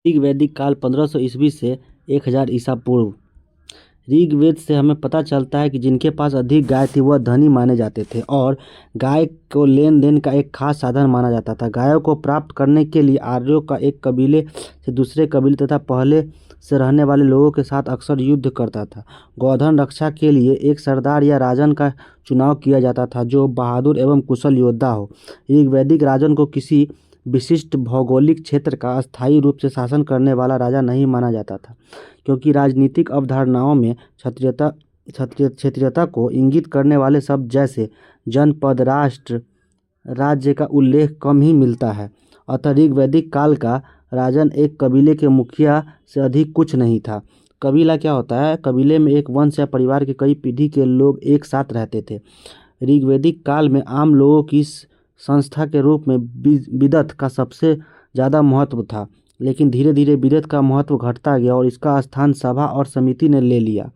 ऋग वैदिक काल 1500 ईस्वी से 1000 ईसा पूर्व। ऋग्वेद से हमें पता चलता है कि जिनके पास अधिक गाय थी वह धनी माने जाते थे और गाय को लेन देन का एक खास साधन माना जाता था। गायों को प्राप्त करने के लिए आर्यों का एक कबीले से दूसरे कबीले तथा पहले से रहने वाले लोगों के साथ अक्सर युद्ध करता था। गोधन रक्षा के लिए एक सरदार या राजन का चुनाव किया जाता था जो बहादुर एवं कुशल योद्धा हो। ऋग्वैदिक राजन को किसी विशिष्ट भौगोलिक क्षेत्र का अस्थायी रूप से शासन करने वाला राजा नहीं माना जाता था, क्योंकि राजनीतिक अवधारणाओं में क्षेत्रीयता को इंगित करने वाले शब्द जैसे जनपद, राष्ट्र, राज्य का उल्लेख कम ही मिलता है। अतः ऋग्वैदिक काल का राजन एक कबीले के मुखिया से अधिक कुछ नहीं था। कबीला क्या होता है? कबीले में एक वंश या परिवार के कई पीढ़ी के लोग एक साथ रहते थे। ऋग्वैदिक काल में आम लोगों की संस्था के रूप में विदत का सबसे ज़्यादा महत्व था, लेकिन धीरे धीरे विदत का महत्व घटता गया और इसका स्थान सभा और समिति ने ले लिया।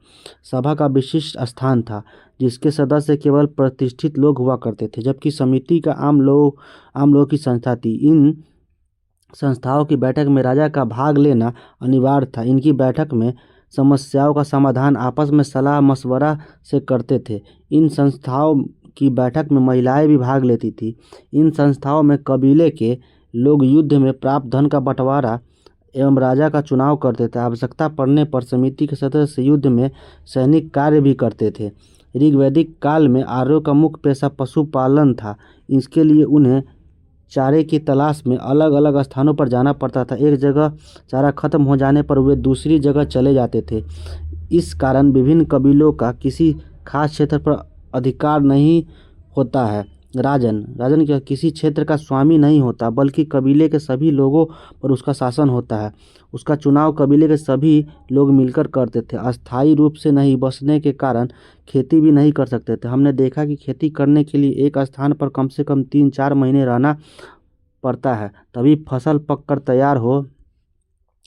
सभा का विशिष्ट स्थान था जिसके सदस्य केवल प्रतिष्ठित लोग हुआ करते थे, जबकि समिति का आम लोगों की संस्था थी। इन संस्थाओं की बैठक में राजा का भाग लेना अनिवार्य था। इनकी बैठक में समस्याओं का समाधान आपस में सलाह मशवरा से करते थे। इन संस्थाओं की बैठक में महिलाएं भी भाग लेती थी। इन संस्थाओं में कबीले के लोग युद्ध में प्राप्त धन का बंटवारा एवं राजा का चुनाव करते थे। आवश्यकता पड़ने पर समिति के सदस्य युद्ध में सैनिक कार्य भी करते थे। ऋग्वैदिक काल में आर्यों का मुख्य पेशा पशुपालन था। इसके लिए उन्हें चारे की तलाश में अलग अलग स्थानों पर जाना पड़ता था। एक जगह चारा खत्म हो जाने पर वे दूसरी जगह चले जाते थे। इस कारण विभिन्न कबीलों का किसी खास क्षेत्र पर अधिकार नहीं होता है। राजन क्या किसी क्षेत्र का स्वामी नहीं होता, बल्कि कबीले के सभी लोगों पर उसका शासन होता है। उसका चुनाव कबीले के सभी लोग मिलकर करते थे। अस्थायी रूप से नहीं बसने के कारण खेती भी नहीं कर सकते थे। हमने देखा कि खेती करने के लिए एक स्थान पर कम से कम 3-4 महीने रहना पड़ता है, तभी फसल पककर तैयार हो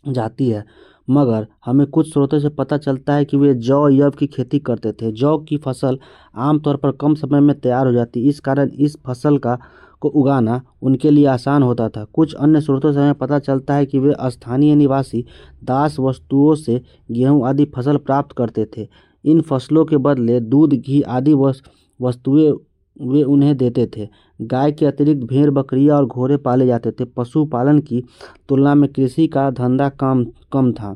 जाती है। मगर हमें कुछ स्रोतों से पता चलता है कि वे जौ यव की खेती करते थे। जौ की फसल आमतौर पर कम समय में तैयार हो जाती, इस कारण इस फसल को उगाना उनके लिए आसान होता था। कुछ अन्य स्रोतों से हमें पता चलता है कि वे स्थानीय निवासी दास वस्तुओं से गेहूं आदि फसल प्राप्त करते थे। इन फसलों के बदले दूध, घी आदि वस्तुएं वे उन्हें देते थे। गाय के अतिरिक्त भेड़, बकरियां और घोड़े पाले जाते थे। पशुपालन की तुलना में कृषि का धंधा कम था,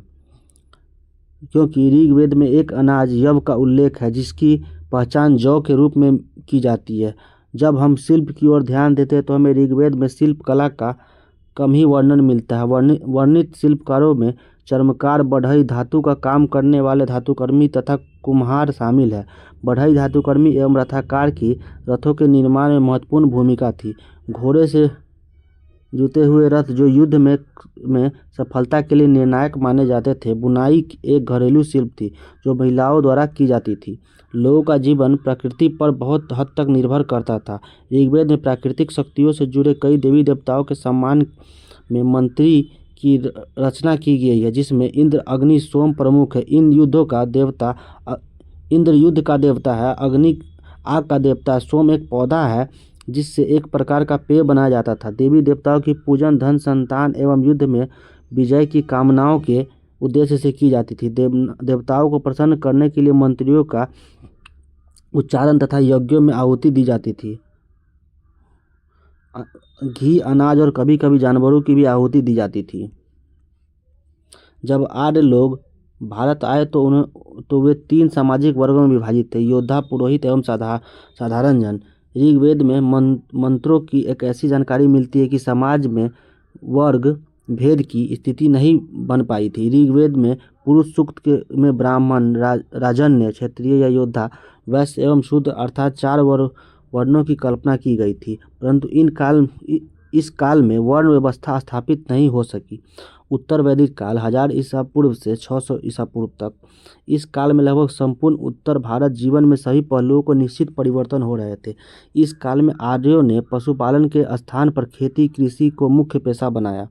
क्योंकि ऋग्वेद में एक अनाज यव का उल्लेख है जिसकी पहचान जौ के रूप में की जाती है। जब हम शिल्प की ओर ध्यान देते हैं तो हमें ऋग्वेद में शिल्प कला का कम ही वर्णन मिलता है। वर्णित शिल्पकारों में चर्मकार, बढ़ई, धातु का काम करने वाले धातुकर्मी तथा कुम्हार शामिल है। बढ़ई धातुकर्मी एवं रथाकार की रथों के निर्माण में महत्वपूर्ण भूमिका थी। घोड़े से जुते हुए रथ जो युद्ध में सफलता के लिए निर्णायक माने जाते थे। बुनाई एक घरेलू शिल्प थी जो महिलाओं द्वारा की जाती थी। लोगों का जीवन प्रकृति पर बहुत हद तक निर्भर करता था। ऋग्वेद में प्राकृतिक शक्तियों से जुड़े कई देवी देवताओं के सम्मान में मंत्री की रचना की गई है, जिसमें इंद्र, अग्नि, सोम प्रमुख है। इंद्र युद्ध का देवता है। अग्नि आग का देवता है। सोम एक पौधा है जिससे एक प्रकार का पेय बनाया जाता था। देवी देवताओं की पूजन धन, संतान एवं युद्ध में विजय की कामनाओं के उद्देश्य से की जाती थी। देवताओं को प्रसन्न करने के लिए मंत्रियों का उच्चारण तथा यज्ञों में आहुति दी जाती थी। घी, अनाज और कभी कभी जानवरों की भी आहुति दी जाती थी। जब आर्य लोग भारत आए तो वे 3 सामाजिक वर्गों में विभाजित थे: योद्धा, पुरोहित एवं साधारण जन। ऋग्वेद में मंत्रों की एक ऐसी जानकारी मिलती है कि समाज में वर्ग भेद की स्थिति नहीं बन पाई थी। ऋग्वेद में पुरुष सूक्त में ब्राह्मण, राजन्य, क्षत्रिय या योद्धा, वैश्य एवं शूद्र अर्थात 4 वर्णों की कल्पना की गई थी, परंतु इस काल में वर्ण व्यवस्था स्थापित नहीं हो सकी। उत्तर वैदिक काल 1000 ईसा पूर्व से 600 ईसा पूर्व तक, इस काल में लगभग संपूर्ण उत्तर भारत जीवन में सभी पहलुओं को निश्चित परिवर्तन हो रहे थे। इस काल में आर्यों ने पशुपालन के स्थान पर खेती कृषि को मुख्य पेशा बनाया।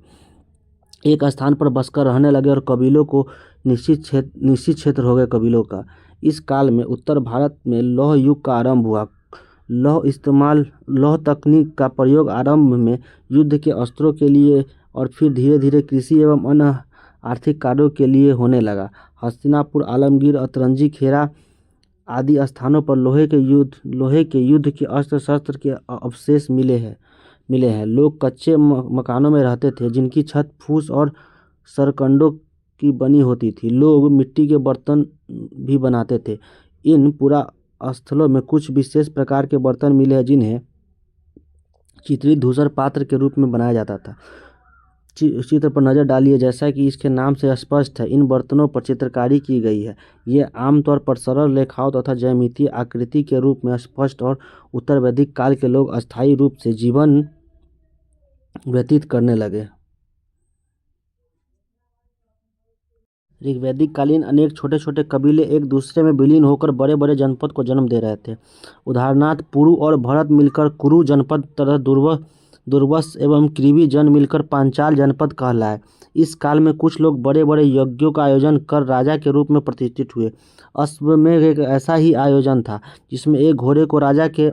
एक स्थान पर बसकर रहने लगे और कबीलों को निश्चित क्षेत्र हो गए कबीलों का। इस काल में उत्तर भारत में लौह युग का आरंभ हुआ। लौह तकनीक का प्रयोग आरंभ में युद्ध के अस्त्रों के लिए और फिर धीरे धीरे कृषि एवं अन्य आर्थिक कार्यों के लिए होने लगा। हस्तिनापुर, आलमगीर, अतरंजी, खेरा आदि स्थानों पर लोहे के युद्ध के अस्त्र शस्त्र के अवशेष मिले हैं। लोग कच्चे मकानों में रहते थे जिनकी छत फूस और सरकंडों की बनी होती थी। लोग मिट्टी के बर्तन भी बनाते थे। इन पुरा स्थलों में कुछ विशेष प्रकार के बर्तन मिले हैं जिन्हें चित्रित धूसर पात्र के रूप में बनाया जाता था। चित्र पर नजर डालिए। जैसा कि इसके नाम से स्पष्ट है, इन बर्तनों पर चित्रकारी की गई है। ये आमतौर पर सरल रेखाओं तथा ज्यामितीय आकृति के रूप में स्पष्ट और उत्तर वैदिक काल के लोग अस्थायी रूप से जीवन व्यतीत करने लगे। ऋग्वैदिक कालीन अनेक छोटे छोटे कबीले एक दूसरे में विलीन होकर बड़े बड़े जनपद को जन्म दे रहे थे। उदाहरणार्थ पुरु और भरत मिलकर कुरु जनपद तथा दुर्वस एवं कृवि जन मिलकर पांचाल जनपद कहलाए। इस काल में कुछ लोग बड़े बड़े यज्ञों का आयोजन कर राजा के रूप में प्रतिष्ठित हुए। अश्वमेध एक ऐसा ही आयोजन था जिसमें एक घोड़े को राजा के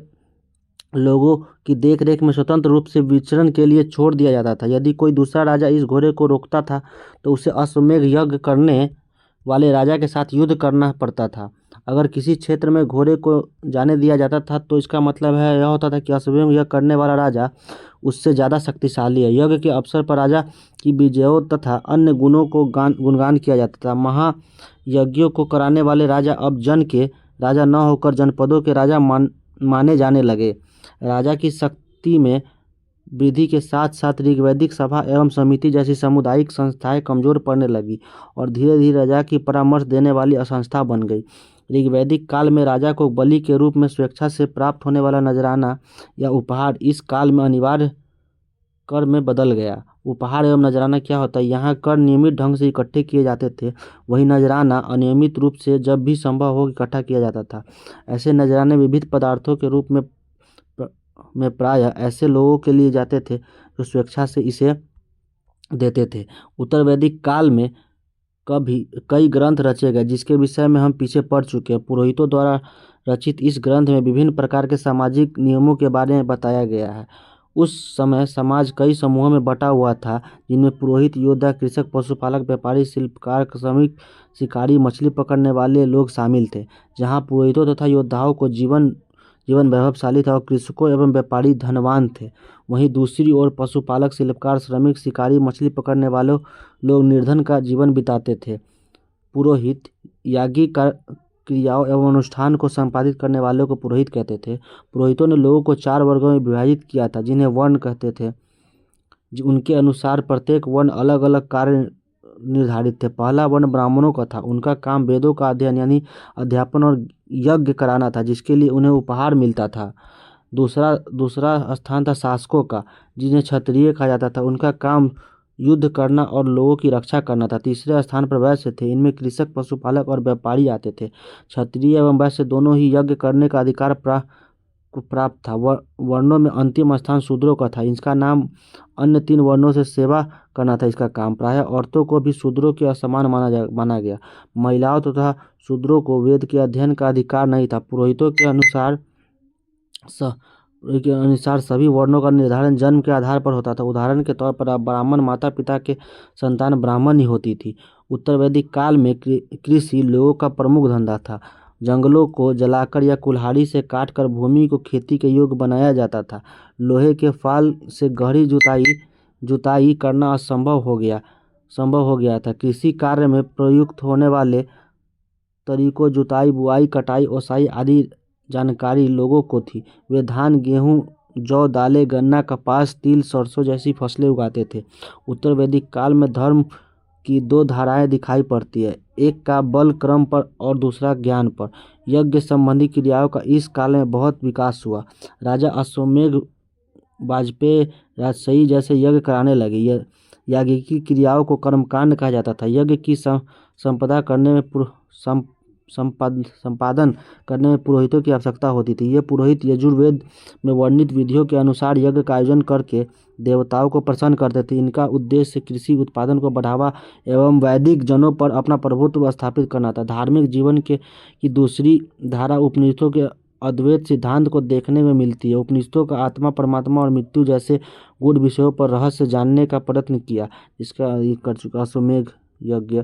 लोगों की देखरेख में स्वतंत्र रूप से विचरण के लिए छोड़ दिया जाता था। यदि कोई दूसरा राजा इस घोड़े को रोकता था तो उसे अश्वमेध यज्ञ करने वाले राजा के साथ युद्ध करना पड़ता था। अगर किसी क्षेत्र में घोड़े को जाने दिया जाता था तो इसका मतलब यह होता था कि अश्वमेध यज्ञ करने वाला राजा उससे ज़्यादा शक्तिशाली है। यज्ञ के अवसर पर राजा की विजयों तथा अन्य गुणों को गुणगान किया जाता था। महायज्ञों को कराने वाले राजा अब जन के राजा न होकर जनपदों के राजा माने जाने लगे। राजा की शक्ति में वृद्धि के साथ साथ ऋग्वैदिक सभा एवं समिति जैसी सामुदायिक संस्थाएं कमजोर पड़ने लगी और धीरे धीरे राजा की परामर्श देने वाली संस्था बन गई। ऋग्वैदिक काल में राजा को बलि के रूप में स्वेच्छा से प्राप्त होने वाला नजराना या उपहार इस काल में अनिवार्य कर में बदल गया। उपहार एवं नजराना क्या होता है? यहाँ कर नियमित ढंग से इकट्ठे किए जाते थे, वही नजराना अनियमित रूप से जब भी संभव हो इकट्ठा किया जाता था। ऐसे नजराने विविध पदार्थों के रूप में प्रायः ऐसे लोगों के लिए जाते थे जो स्वेच्छा से इसे देते थे। उत्तर वैदिक काल में कई ग्रंथ रचे गए जिसके विषय में हम पीछे पढ़ चुके हैं। पुरोहितों द्वारा रचित इस ग्रंथ में विभिन्न प्रकार के सामाजिक नियमों के बारे में बताया गया है। उस समय समाज कई समूहों में बटा हुआ था जिनमें पुरोहित, योद्धा, कृषक, पशुपालक, व्यापारी, शिल्पकार, श्रमिक, शिकारी, मछली पकड़ने वाले लोग शामिल थे। जहाँ पुरोहितों तथा योद्धाओं को जीवन वैभवशाली था और कृषकों एवं व्यापारी धनवान थे, वहीं दूसरी ओर पशुपालक, शिल्पकार, श्रमिक, शिकारी, मछली पकड़ने वाले लोग निर्धन का जीवन बिताते थे। पुरोहित यागी क्रियाओं एवं अनुष्ठान को संपादित करने वालों को पुरोहित कहते थे। पुरोहितों ने लोगों को 4 वर्गों में विभाजित किया था जिन्हें वर्ण कहते थे। उनके अनुसार प्रत्येक वर्ण अलग अलग कार्य निर्धारित थे। पहला वर्ण ब्राह्मणों का था। उनका काम वेदों का अध्ययन यानी अध्यापन और यज्ञ कराना था जिसके लिए उन्हें उपहार मिलता था। दूसरा स्थान था शासकों का, जिन्हें क्षत्रिय कहा जाता था। उनका काम युद्ध करना और लोगों की रक्षा करना था। तीसरे स्थान पर वैश्य थे। इनमें कृषक, पशुपालक और व्यापारी आते थे। क्षत्रिय एवं वैश्य दोनों ही यज्ञ करने का अधिकार प्राप्त था। वर्णों में अंतिम स्थान शूद्रों का था। इसका नाम अन्य 3 वर्णों से सेवा करना था। इसका काम प्रायः औरतों को भी शूद्रों के असमान माना गया। महिलाओं तथा शूद्रों को वेद के अध्ययन का अधिकार नहीं था। पुरोहितों के अनुसार सभी वर्णों का निर्धारण जन्म के आधार पर होता था। उदाहरण के तौर पर ब्राह्मण माता पिता के संतान ब्राह्मण ही होती थी। उत्तर वैदिक काल में कृषि लोगों का प्रमुख धंधा था। जंगलों को जलाकर या कुल्हाड़ी से काटकर भूमि को खेती के योग्य बनाया जाता था। लोहे के फाल से गहरी जुताई करना असंभव हो गया था। कृषि कार्य में प्रयुक्त होने वाले तरीकों जुताई, बुआई, कटाई, ओसाई आदि जानकारी लोगों को थी। वे धान, गेहूं, जौ, दालें, गन्ना, कपास, तिल, सरसों जैसी फसलें उगाते थे। उत्तर वैदिक काल में धर्म की 2 धाराएं दिखाई पड़ती है, एक का बल क्रम पर और दूसरा ज्ञान पर। यज्ञ संबंधी क्रियाओं का इस काल में बहुत विकास हुआ। राजा अश्वमेध, वाजपेयी, राजसई जैसे यज्ञ कराने लगे। यागिकी क्रियाओं को कर्मकांड कहा जाता था। यज्ञ की संपादन करने में पुरोहितों की आवश्यकता होती थी। ये पुरोहित यजुर्वेद में वर्णित विधियों के अनुसार यज्ञ का आयोजन करके देवताओं को प्रसन्न करते थे। इनका उद्देश्य कृषि उत्पादन को बढ़ावा एवं वैदिक जनों पर अपना प्रभुत्व स्थापित करना था। धार्मिक जीवन की दूसरी धारा उपनिषदों के अद्वैत सिद्धांत को देखने में मिलती है। उपनिषदों का आत्मा, परमात्मा और मृत्यु जैसे गूढ़ विषयों पर रहस्य जानने का प्रयत्न किया। इसका ये कर चुका अश्वमेध यज्ञ।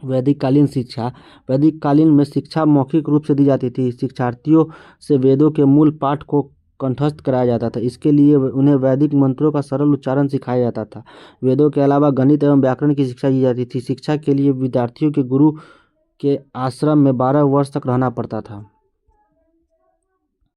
वैदिक कालीन शिक्षा। वैदिक कालीन में शिक्षा मौखिक रूप से दी जाती थी। शिक्षार्थियों से वेदों के मूल पाठ को कंठस्थ कराया जाता था। इसके लिए उन्हें वैदिक मंत्रों का सरल उच्चारण सिखाया जाता था। वेदों के अलावा गणित एवं व्याकरण की शिक्षा दी जाती थी। शिक्षा के लिए विद्यार्थियों के गुरु के आश्रम में 12 वर्ष तक रहना पड़ता था।